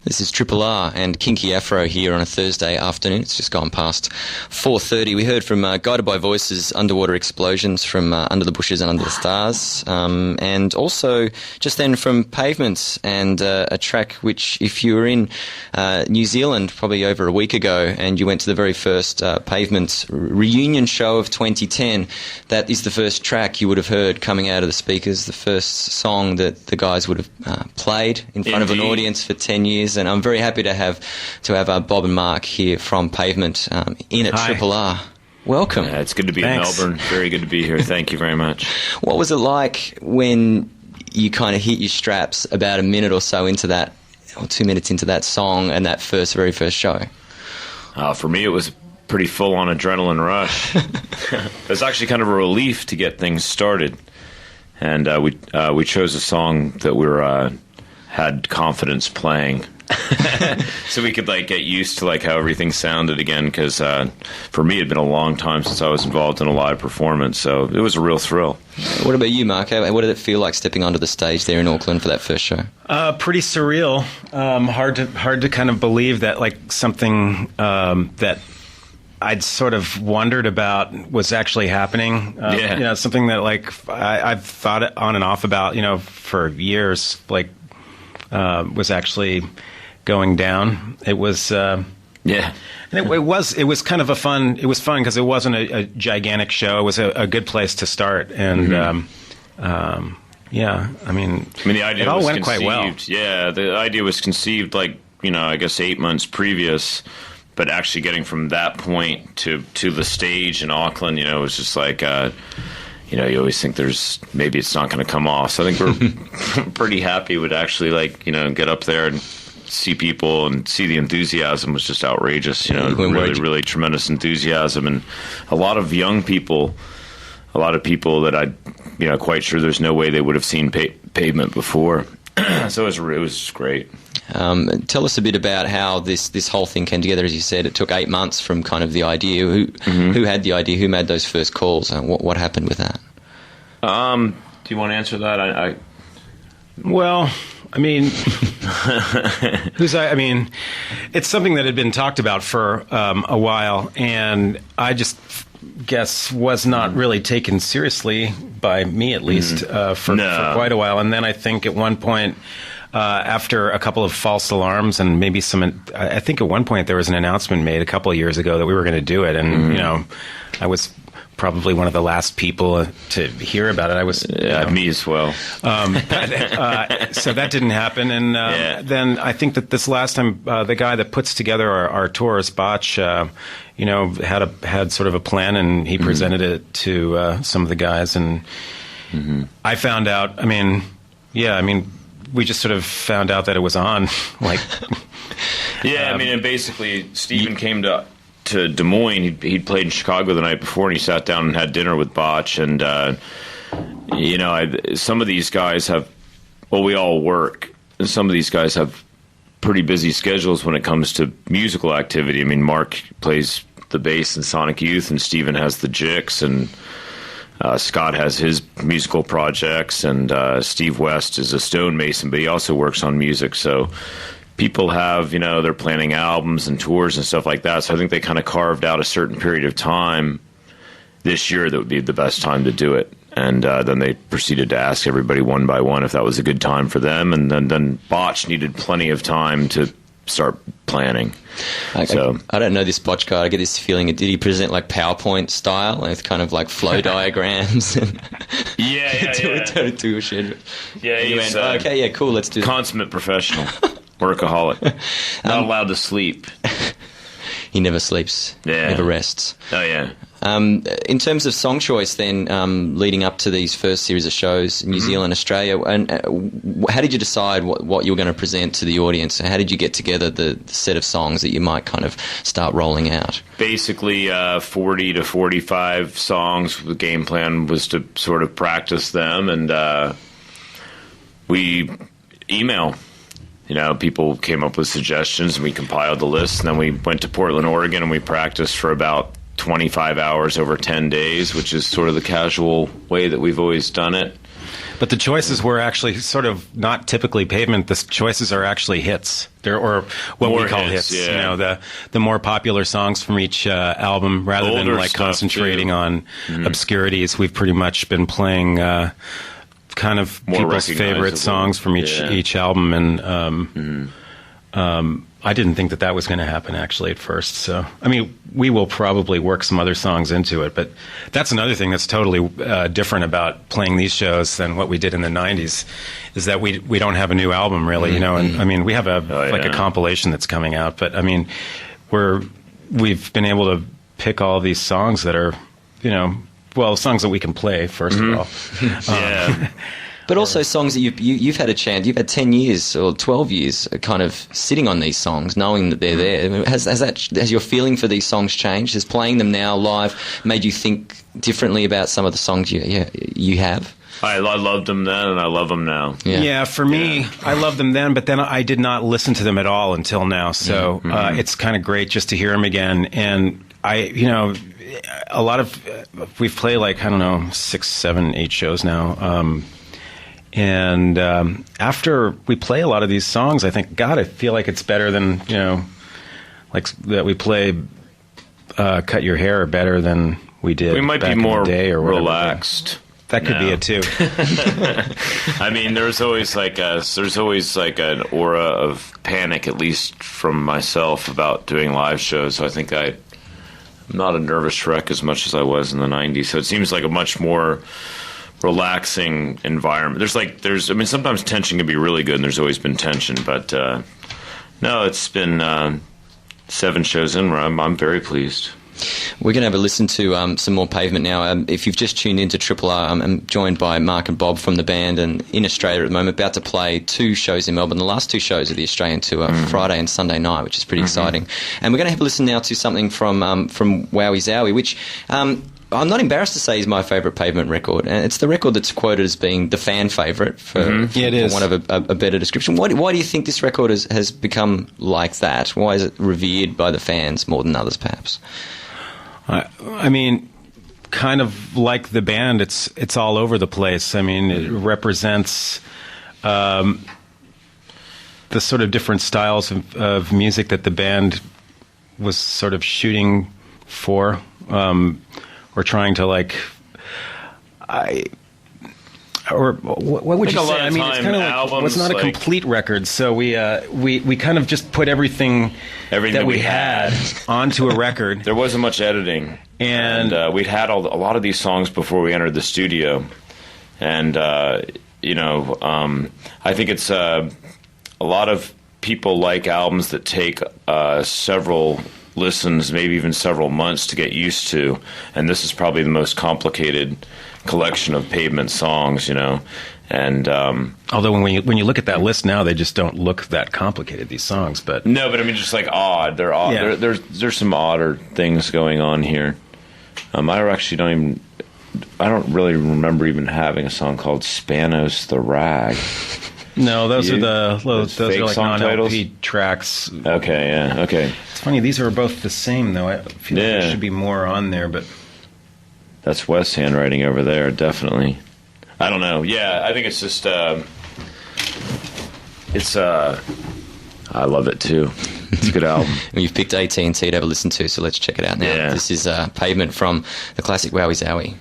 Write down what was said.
This is 3RRR and Kinky Afro here on a Thursday afternoon. It's just gone past 4:30. We heard from Guided by Voices, Underwater Explosions from Under the Bushes and Under the Stars. And also just then from Pavement and a track which, if you were in New Zealand probably over a week ago and you went to the very first Pavement reunion show of 2010, that is the first track you would have heard coming out of the speakers, the first song that the guys would have played in front of an audience for 10 years. And I'm very happy to have Bob and Mark here from Pavement in at 3RRR. Welcome. Yeah, it's good to be in Melbourne. Very good to be here. Thank you very much. What was it like when you kind of hit your straps about a minute or so into that, or 2 minutes into that song and that very first show? For me, it was a pretty full-on adrenaline rush. It was actually kind of a relief to get things started. And we chose a song that we had confidence playing. So we could get used to how everything sounded again, because for me it had been a long time since I was involved in a live performance, so it was a real thrill. What about you, Mark? What did it feel like stepping onto the stage there in Auckland for that first show? Pretty surreal. Hard to kind of believe that something that I'd sort of wondered about was actually happening. Something that I've thought it on and off about for years, was actually going down. It was and it was kind of fun because it wasn't a gigantic show. It was a good place to start, and I mean the idea it all was went conceived, quite well. Yeah, the idea was conceived I guess 8 months previous, but actually getting from that point to the stage in Auckland, it was just you always think maybe it's not going to come off. So I think we're pretty happy with actually get up there and see people and see the enthusiasm was just outrageous. Really tremendous enthusiasm, and a lot of young people, a lot of people that I, quite sure there's no way they would have seen Pavement before. So it was great. Tell us a bit about how this whole thing came together. As you said, it took 8 months from kind of the idea. Who had the idea? Who made those first calls? What happened with that? Do you want to answer that? Well, I mean, it's something that had been talked about for a while, and I just guess was not really taken seriously by me, at least, for quite a while. And then I think at one point, after a couple of false alarms and maybe I think at one point there was an announcement made a couple of years ago that we were going to do it, and I was probably one of the last people to hear about it. I was me as well. So that didn't happen, and then I think that this last time the guy that puts together our tours, Botch, had sort of a plan, and he presented it to some of the guys, and I found out. We just sort of found out that it was on. And basically Stephen came to Des Moines. He'd played in Chicago the night before, and he sat down and had dinner with Botch. And some of these guys we all work, and some of these guys have pretty busy schedules when it comes to musical activity. Mark plays the bass in Sonic Youth, and Stephen has the Jicks, and Scott has his musical projects, and Steve West is a stonemason, but he also works on music. So people have, they're planning albums and tours and stuff like that. So I think they kind of carved out a certain period of time this year that would be the best time to do it. And then they proceeded to ask everybody one by one if that was a good time for them. And then Botch needed plenty of time to start planning. I don't know this Botch guy. I get this feeling. Did he present PowerPoint style with kind of flow diagrams? And do a schedule. Yeah, he went, okay, yeah, cool. Let's do consummate professional, workaholic, not allowed to sleep. He never sleeps. Yeah, never rests. Oh yeah. In terms of song choice, then, leading up to these first series of shows in New Zealand, Australia, and how did you decide what you were going to present to the audience? How did you get together the set of songs that you might kind of start rolling out? Basically, 40 to 45 songs. The game plan was to sort of practice them, and we email. People came up with suggestions, and we compiled the list, and then we went to Portland, Oregon, and we practiced for about 25 hours over 10 days, which is sort of the casual way that we've always done it. But the choices were actually sort of not typically Pavement. The choices are actually hits. Or what More we call hits, hits. yeah. You know, the more popular songs from each album, rather Older than like stuff, concentrating too. on obscurities. We've pretty much been playing kind of More people's favorite recognizable. songs from each album, and I didn't think that was going to happen actually at first. So, I mean, we will probably work some other songs into it, but that's another thing that's totally different about playing these shows than what we did in the '90s. Is that we don't have a new album really, you know? And I mean, we have a compilation that's coming out, but I mean, we've been able to pick all these songs that are, you know, well, songs that we can play first of all. Yeah. But also songs that you've had a chance, you've had 10 years or 12 years kind of sitting on these songs, knowing that they're there. I mean, has your feeling for these songs changed? Has playing them now live made you think differently about some of the songs you have? I loved them then, and I love them now. Yeah, for me, I loved them then, but then I did not listen to them at all until now. So it's kind of great just to hear them again. And a lot of we've played like, I don't know, 6, 7, 8 shows now. And after we play a lot of these songs, I think, God, I feel like it's better than, you know, like that we play Cut Your Hair better than we did. We might back be more in the day or whatever. relaxed. That could be it too. I mean, there's always like an aura of panic, at least from myself, about doing live shows. So I think I'm not a nervous wreck as much as I was in the '90s. So it seems like a much more relaxing environment. I mean, sometimes tension can be really good, and there's always been tension, but no, it's been 7 shows in where I'm very pleased. We're going to have a listen to some more Pavement now. If you've just tuned into Triple R, I'm joined by Mark and Bob from the band, and in Australia at the moment, about to play 2 shows in Melbourne. The last 2 shows of the Australian tour, Friday and Sunday night, which is pretty exciting. And we're going to have a listen now to something from Wowie Zowie, which I'm not embarrassed to say is my favourite Pavement record, and it's the record that's quoted as being the fan favourite for want of a better description. Why do you think this record has become like that? Why is it revered by the fans more than others, perhaps? I mean, kind of like the band, it's all over the place. I mean, it represents the sort of different styles of music that the band was sort of shooting for. Or trying to what would you say? I mean, it's kind of like, it's not a complete record, so we kind of just put everything that we had onto a record. There wasn't much editing, and we'd had a lot of these songs before we entered the studio, and I think it's a lot of people like albums that take several listens, maybe even several months to get used to, and this is probably the most complicated collection of Pavement songs, you know. And although when you look at that list now, they just don't look that complicated, these songs. But I mean, just like odd. They're odd. Yeah. There's some odder things going on here. I don't really remember even having a song called Spanos the Rag. No, those are like non-LP titles? tracks. Okay, yeah, okay. It's funny, these are both the same, though. I feel like there should be more on there, but... That's Wes' handwriting over there, definitely. I don't know. Yeah, I think it's just... I love it, too. It's a good album. You've picked AT&T to have a listen to, so let's check it out now. Yeah. This is Pavement from the classic Wowie Zowie.